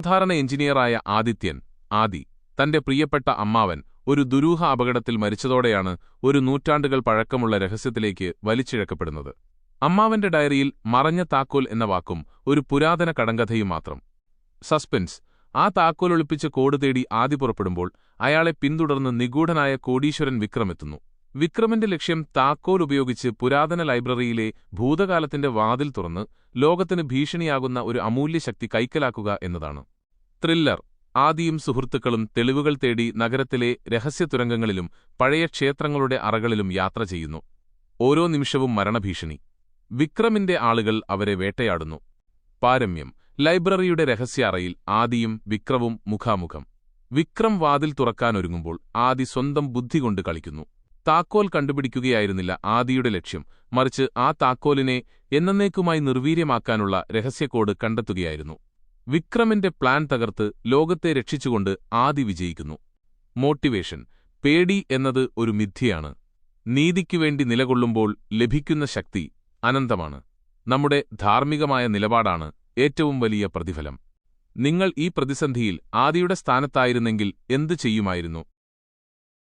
സാധാരണ എഞ്ചിനീയറായ ആദി തന്റെ പ്രിയപ്പെട്ട അമ്മാവൻ ഒരു ദുരൂഹ അപകടത്തിൽ മരിച്ചതോടെയാണ് ഒരു നൂറ്റാണ്ടുകൾ പഴക്കമുള്ള രഹസ്യത്തിലേക്ക് വലിച്ചിഴക്കപ്പെടുന്നത്. അമ്മാവന്റെ ഡയറിയിൽ മറഞ്ഞ താക്കോൽ എന്ന വാക്കും ഒരു പുരാതന കടങ്കഥയും മാത്രം. സസ്പെൻസ്. ആ താക്കോൽ ഒളിപ്പിച്ച കോഡ് തേടി ആദി പുറപ്പെടുമ്പോൾ അയാളെ പിന്തുടർന്ന് നിഗൂഢനായ കോടീശ്വരൻ വിക്രമെത്തുന്നു. വിക്രമിന്റെ ലക്ഷ്യം താക്കോൽ ഉപയോഗിച്ച് പുരാതന ലൈബ്രറിയിലെ ഭൂതകാലത്തിന്റെ വാതിൽ തുറന്ന് ലോകത്തിന് ഭീഷണിയാകുന്ന ഒരു അമൂല്യശക്തി കൈക്കലാക്കുക എന്നതാണ്. ത്രില്ലർ. ആദിയും സുഹൃത്തുക്കളും തെളിവുകൾ തേടി നഗരത്തിലെ രഹസ്യതുരങ്കങ്ങളിലും പഴയ ക്ഷേത്രങ്ങളുടെ അറകളിലും യാത്ര ചെയ്യുന്നു. ഓരോ നിമിഷവും മരണഭീഷണി. വിക്രമിന്റെ ആളുകൾ അവരെ വേട്ടയാടുന്നു. പാരമ്യം. ലൈബ്രറിയുടെ രഹസ്യ അറയിൽ ആദിയും വിക്രവും മുഖാമുഖം. വിക്രം വാതിൽ തുറക്കാനൊരുങ്ങുമ്പോൾ ആദി സ്വന്തം ബുദ്ധികൊണ്ട് കളിക്കുന്നു. താക്കോൽ കണ്ടുപിടിക്കുകയായിരുന്നില്ല ആദിയുടെ ലക്ഷ്യം, മറിച്ച് ആ താക്കോലിനെ എന്നേക്കുമായി നിർവീര്യമാക്കാനുള്ള രഹസ്യക്കോഡ് കണ്ടെത്തുകയായിരുന്നു. വിക്രമിന്റെ പ്ലാൻ തകർത്ത് ലോകത്തെ രക്ഷിച്ചുകൊണ്ട് ആദി വിജയിക്കുന്നു. മോട്ടിവേഷൻ. പേടി എന്നത് ഒരു മിഥ്യയാണ്. നീതിക്കുവേണ്ടി നിലകൊള്ളുമ്പോൾ ലഭിക്കുന്ന ശക്തി അനന്തമാണ്. നമ്മുടെ ധാർമ്മികമായ നിലപാടാണ് ഏറ്റവും വലിയ പ്രതിഫലം. നിങ്ങൾ ഈ പ്രതിസന്ധിയിൽ ആദിയുടെ സ്ഥാനത്തായിരുന്നെങ്കിൽ എന്തു ചെയ്യുമായിരുന്നു?